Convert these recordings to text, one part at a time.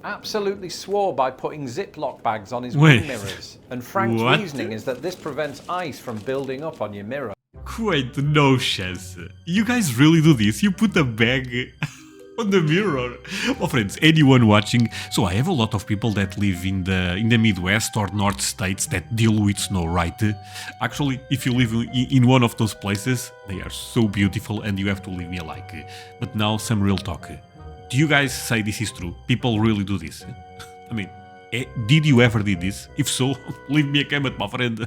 absolutely swore by putting Ziploc bags on his Wait. wing mirrors. And Frank's What? reasoning is that this prevents ice from building up on your mirror. Wait, no chance. You guys really do this? You put a bag on the mirror? Well, friends, anyone watching, so I have a lot of people that live in the Midwest or North states that deal with snow, right? Actually, if you live in one of those places, they are so beautiful and you have to leave me a like. But now some real talk. Do you guys say this is true? People really do this? I mean, did you ever did this? If so, leave me a comment, my friend.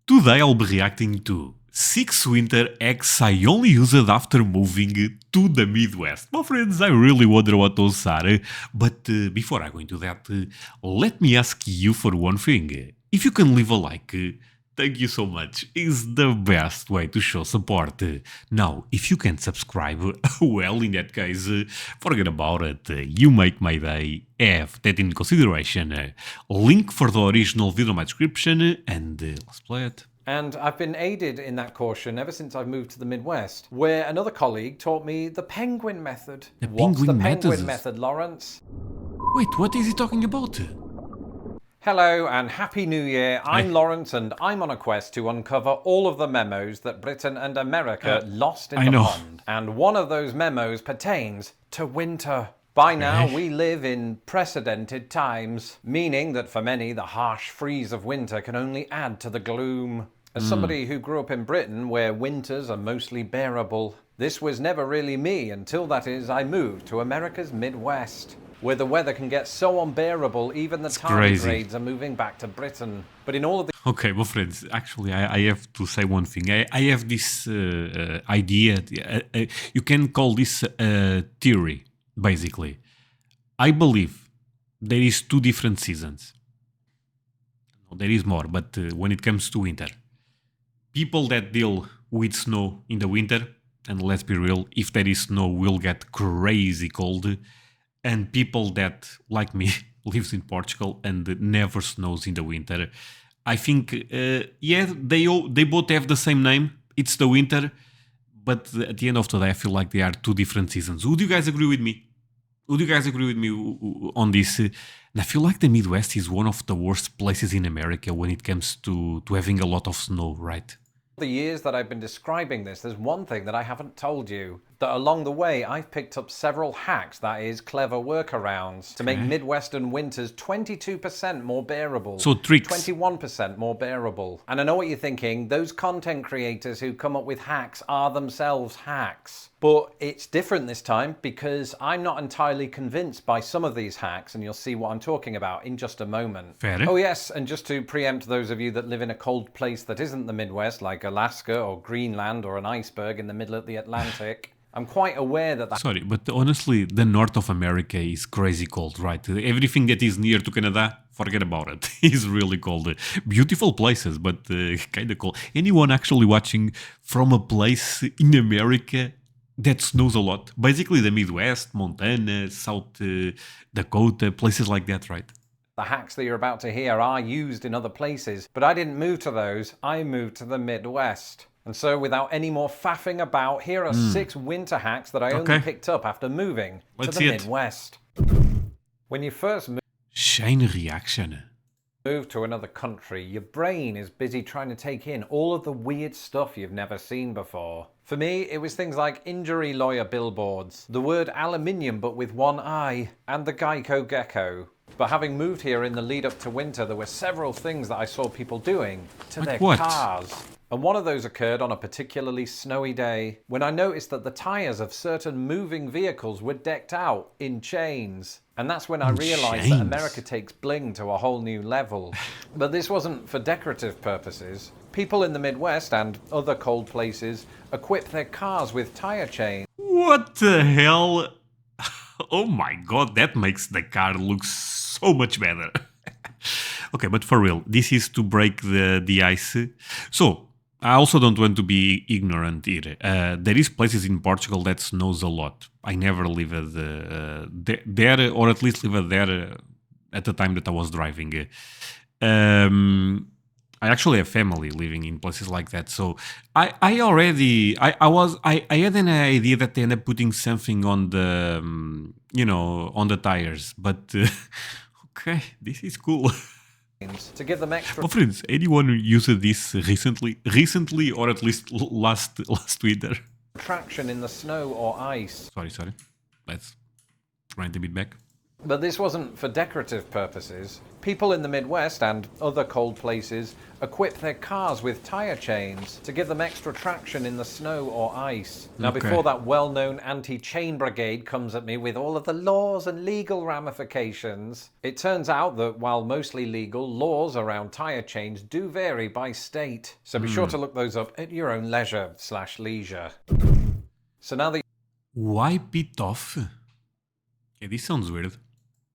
Today I'll be reacting to 6 winter hacks I only used after moving to the Midwest. My friends, I really wonder what those are. But before I go into that, let me ask you for one thing. If you can leave a like, thank you so much. It's the best way to show support. Now, if you can subscribe, well, in that case, forget about it. You make my day. Have that in consideration. Link for the original video in my description, and let's play it. And I've been aided in that caution ever since I've moved to the Midwest, where another colleague taught me the penguin method. What's the penguin method, Lawrence? Wait, what is he talking about? Hello and Happy New Year. I'm Lawrence and I'm on a quest to uncover all of the memos that Britain and America lost in the pond. And one of those memos pertains to winter. By now, we live in precedented times, meaning that for many, the harsh freeze of winter can only add to the gloom. As somebody who grew up in Britain, where winters are mostly bearable, this was never really me until, that is, I moved to America's Midwest, where the weather can get so unbearable, even the tardigrades are moving back to Britain. But in all of the... Okay, well, friends, actually, I have to say one thing. I have this idea, you can call this theory, basically. I believe there is 2 different seasons. No, there is more, but when it comes to winter, people that deal with snow in the winter, and let's be real, if there is snow, will get crazy cold, and people that, like me, lives in Portugal and never snows in the winter. I think, yeah, they both have the same name. It's the winter, but at the end of the day, I feel like they are 2 different seasons. Would you guys agree with me? Would you guys agree with me on this? And I feel like the Midwest is one of the worst places in America when it comes to having a lot of snow, right? The years that I've been describing this, there's one thing that I haven't told you. That along the way, I've picked up several hacks, that is, clever workarounds, to make Midwestern winters 22% more bearable. So tricks. 21% more bearable. And I know what you're thinking, those content creators who come up with hacks are themselves hacks. But it's different this time because I'm not entirely convinced by some of these hacks, and you'll see what I'm talking about in just a moment. Fair. Oh yes, and just to preempt those of you that live in a cold place that isn't the Midwest, like Alaska or Greenland or an iceberg in the middle of the Atlantic, I'm quite aware that Sorry, but honestly, the north of America is crazy cold, right? Everything that is near to Canada, forget about it. It's really cold. Beautiful places, but kind of cold. Anyone actually watching from a place in America that snows a lot? Basically the Midwest, Montana, South Dakota, places like that, right? the hacks that you're about to hear are used in other places, but I didn't move to those. I moved to the Midwest. And so without any more faffing about, here are 6 winter hacks that I only picked up after moving to the Midwest. When you first Chain reaction. move to another country, your brain is busy trying to take in all of the weird stuff you've never seen before. For me, it was things like injury lawyer billboards, the word aluminium but with one I, and the Geico gecko. But having moved here in the lead up to winter, there were several things that I saw people doing to their cars. And one of those occurred on a particularly snowy day, when I noticed that the tyres of certain moving vehicles were decked out in chains. And that's when I realised that America takes bling to a whole new level. But this wasn't for decorative purposes. People in the Midwest and other cold places equip their cars with tyre chains. What the hell? Oh my god, that makes the car look so much better. Okay, but for real, this is to break the ice. So, I also don't want to be ignorant here. There is places in Portugal that snows a lot. I never lived there, or at least lived there at the time that I was driving. I actually have family living in places like that, so I had an idea that they ended up putting something on you know, on the tires. But okay, this is cool. to give them extra Oh, friends, anyone used this recently, or at least last winter? traction in the snow or ice. Sorry. Let's grind a bit back. But this wasn't for decorative purposes. People in the Midwest and other cold places equip their cars with tire chains to give them extra traction in the snow or ice. Now, Okay. before that well-known anti-chain brigade comes at me with all of the laws and legal ramifications, it turns out that while mostly legal, laws around tire chains do vary by state. So be sure to look those up at your own leisure/leisure. So now that Wipe it off. Yeah, this sounds weird.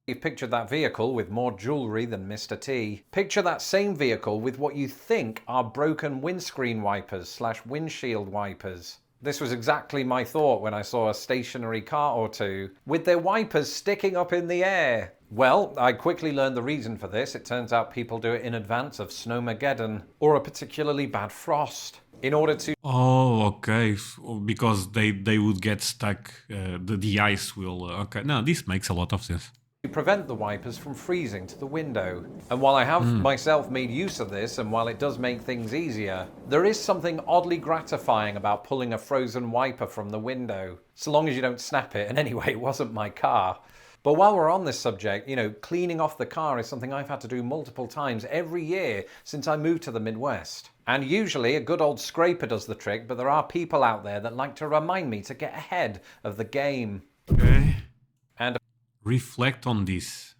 you've pictured that vehicle with more jewellery than Mr. T, picture that same vehicle with what you think are broken windscreen wipers/windshield wipers. This was exactly my thought when I saw a stationary car or two with their wipers sticking up in the air. Well, I quickly learned the reason for this. It turns out people do it in advance of Snowmageddon or a particularly bad frost. In order to Oh, okay. Because they would get stuck. The ice will. Okay. No, this makes a lot of sense. prevent the wipers from freezing to the window. And while I have myself made use of this, and while it does make things easier, there is something oddly gratifying about pulling a frozen wiper from the window, so long as you don't snap it. And anyway, it wasn't my car. But while we're on this subject, you know, cleaning off the car is something I've had to do multiple times every year since I moved to the Midwest. And usually a good old scraper does the trick, but there are people out there that like to remind me to get ahead of the game. Okay. And Reflect on this.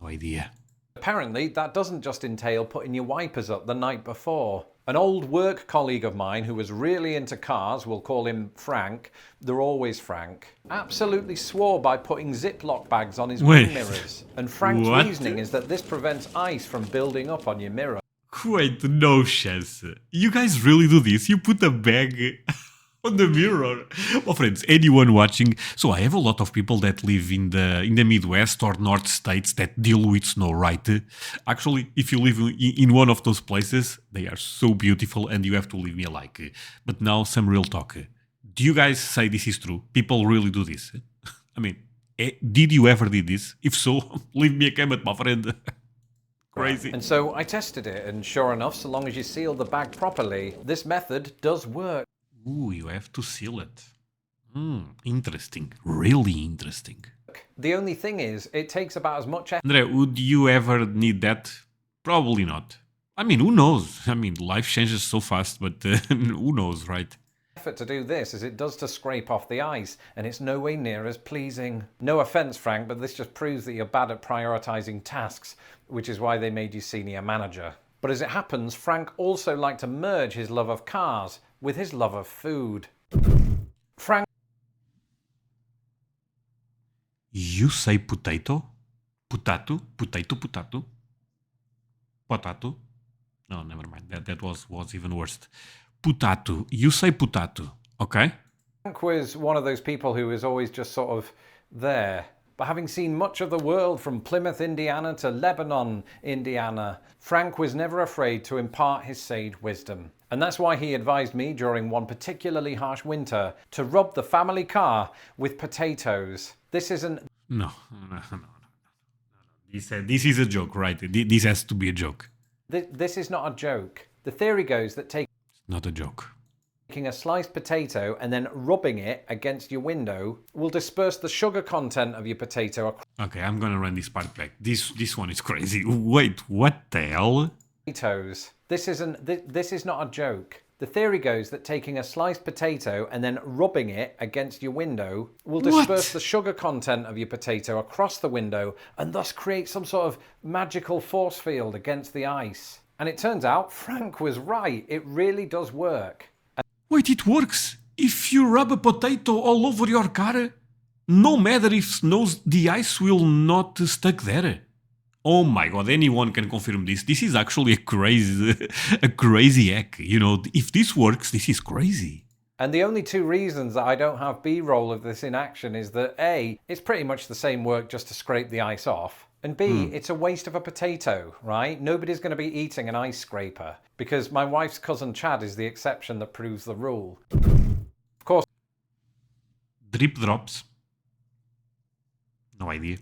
No idea. apparently that doesn't just entail putting your wipers up the night before. An old work colleague of mine who was really into cars, we'll call him Frank, they're always Frank, absolutely swore by putting Ziploc bags on his Wait. wing mirrors. And Frank's What? reasoning is that this prevents ice from building up on your mirror. Wait, no chance. You guys really do this? You put a bag on the mirror? Well, friends, anyone watching, so I have a lot of people that live in the Midwest or North states that deal with snow, right? Actually, if you live in one of those places, they are so beautiful and you have to leave me a like. But now some real talk. Do you guys say this is true? People really do this? I mean, did you ever did this? If so, leave me a comment, my friend. Crazy. And so I tested it, and sure enough, so long as you seal the bag properly, this method does work. Ooh, you have to seal it. Interesting. Really interesting. The only thing is, it takes about as much André, would you ever need that? Probably not. I mean, who knows? I mean, life changes so fast, but who knows, right? effort to do this as it does to scrape off the ice, and it's no way near as pleasing. No offence, Frank, but this just proves that you're bad at prioritising tasks, which is why they made you senior manager. But as it happens, Frank also liked to merge his love of cars with his love of food. Frank... You say potato? Potato? Potato, potato? Potato? No, never mind. That was even worse. Potato. You say potato, okay? Frank was one of those people who was always just sort of there. But having seen much of the world from Plymouth, Indiana to Lebanon, Indiana, Frank was never afraid to impart his sage wisdom. And that's why he advised me during one particularly harsh winter to rub the family car with potatoes. This isn't... No. This is a joke, right? This has to be a joke. This is not a joke. The theory goes that Not a joke. taking a sliced potato and then rubbing it against your window will disperse the sugar content of your potato. Okay, I'm gonna run this part back. This one is crazy. Wait, what the hell? Potatoes. This is not a joke. The theory goes that taking a sliced potato and then rubbing it against your window will disperse the sugar content of your potato across the window and thus create some sort of magical force field against the ice. And it turns out Frank was right. It really does work. Wait, it works. If you rub a potato all over your car, no matter if it snows, the ice will not stuck there. Oh my god, anyone can confirm this. This is actually a crazy hack. You know, if this works, this is crazy. And the only two reasons that I don't have B-roll of this in action is that A, it's pretty much the same work just to scrape the ice off. And B, it's a waste of a potato, right? Nobody's going to be eating an ice scraper because my wife's cousin Chad is the exception that proves the rule. Of course, Drip drops. No idea.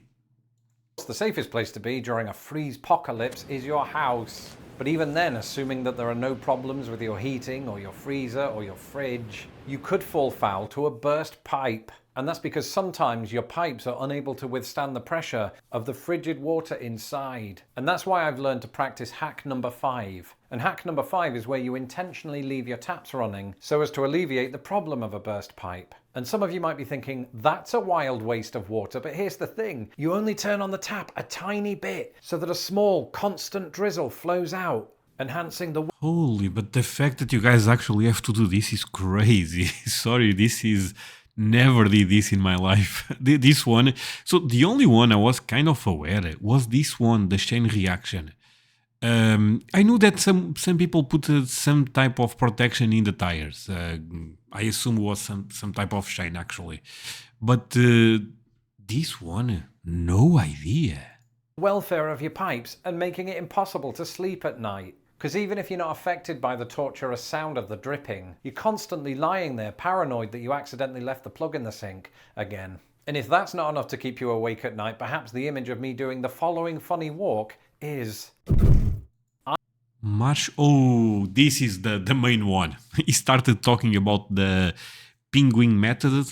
The safest place to be during a freeze-pocalypse is your house. But even then, assuming that there are no problems with your heating or your freezer or your fridge, you could fall foul to a burst pipe. And that's because sometimes your pipes are unable to withstand the pressure of the frigid water inside. And that's why I've learned to practice hack number 5. And hack number 5 is where you intentionally leave your taps running so as to alleviate the problem of a burst pipe. And some of you might be thinking, that's a wild waste of water, but here's the thing. You only turn on the tap a tiny bit so that a small, constant drizzle flows out, enhancing the... Holy, but the fact that you guys actually have to do this is crazy. Sorry, this is... Never did this in my life. This one... So the only one I was kind of aware was this one, the chain reaction. I knew that some people put some type of protection in the tires. I assume it was some type of chain actually. But this one, no idea. welfare of your pipes and making it impossible to sleep at night. Because even if you're not affected by the torturous sound of the dripping, you're constantly lying there paranoid that you accidentally left the plug in the sink again. And if that's not enough to keep you awake at night, perhaps the image of me doing the following funny walk is... Oh, this is the main one. He started talking about the penguin method.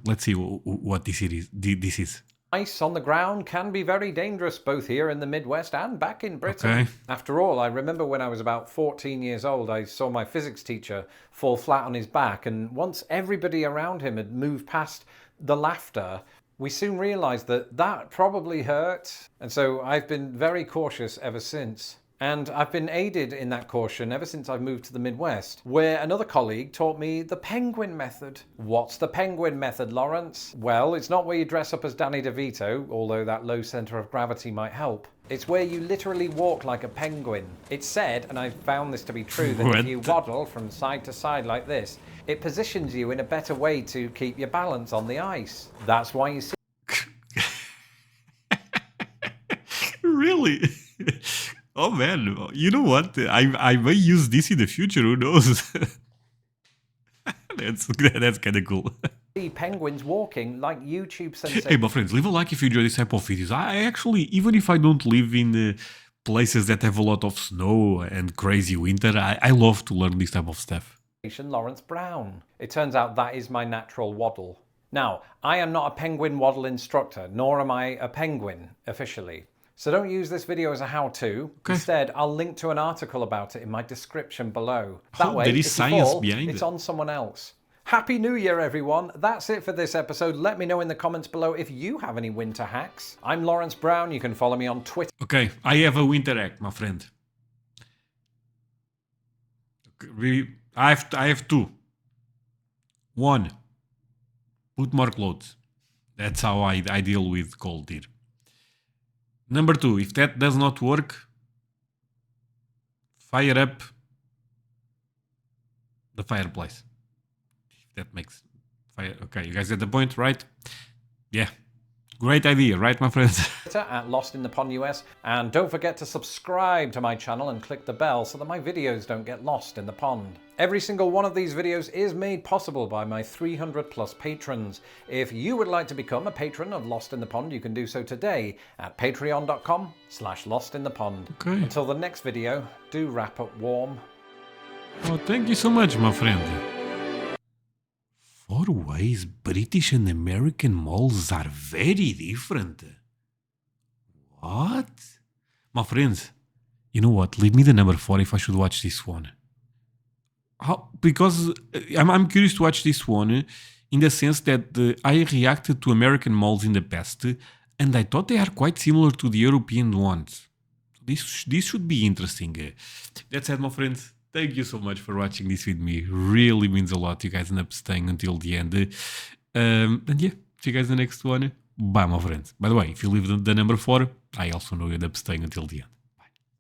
Let's see what this is. Ice on the ground can be very dangerous both here in the Midwest and back in Britain. Okay. After all, I remember when I was about 14 years old, I saw my physics teacher fall flat on his back, and once everybody around him had moved past the laughter, we soon realized that that probably hurt. And so I've been very cautious ever since. And I've been aided in that caution ever since I've moved to the Midwest, where another colleague taught me the penguin method. What's the penguin method, Lawrence? Well, it's not where you dress up as Danny DeVito, although that low center of gravity might help. It's where you literally walk like a penguin. It's said, and I've found this to be true, that if you waddle from side to side like this, it positions you in a better way to keep your balance on the ice. That's why you see... Really? Oh man, you know what? I may use this in the future, who knows? That's kind of cool. penguins walking like YouTube sensation. Hey, my friends, leave a like if you enjoy this type of videos. I actually, even if I don't live in places that have a lot of snow and crazy winter, I love to learn this type of stuff. Lawrence Brown. It turns out that is my natural waddle. Now, I am not a penguin waddle instructor, nor am I a penguin officially. So don't use this video as a how-to. Okay. Instead, I'll link to an article about it in my description below. That way, there is science behind it's on someone else. Happy New Year, everyone. That's it for this episode. Let me know in the comments below if you have any winter hacks. I'm Lawrence Brown. You can follow me on Twitter. Okay, I have a winter hack, my friend. I have two. One, put more clothes. That's how I deal with cold here. Number two, if that does not work, fire up the fireplace. If that makes fire. Okay, you guys get the point, right? Yeah. Great idea, right, my friends? At Lost in the Pond US. And don't forget to subscribe to my channel and click the bell so that my videos don't get lost in the pond. Every single one of these videos is made possible by my 300+ patrons. If you would like to become a patron of Lost in the Pond, you can do so today at patreon.com/lostinthepond. Okay. Until the next video, do wrap up warm. Oh, thank you so much, my friend. 4 ways British and American malls are very different. What? My friends, you know what? Leave me the number 4 if I should watch this one. How? Because I'm curious to watch this one in the sense that I reacted to American malls in the past and I thought they are quite similar to the European ones. This should be interesting. That said, my friends, thank you so much for watching this with me. Really means a lot. You guys end up staying until the end. And yeah, see you guys in the next one. Bye, my friends. By the way, if you leave the number 4, I also know you end up staying until the end.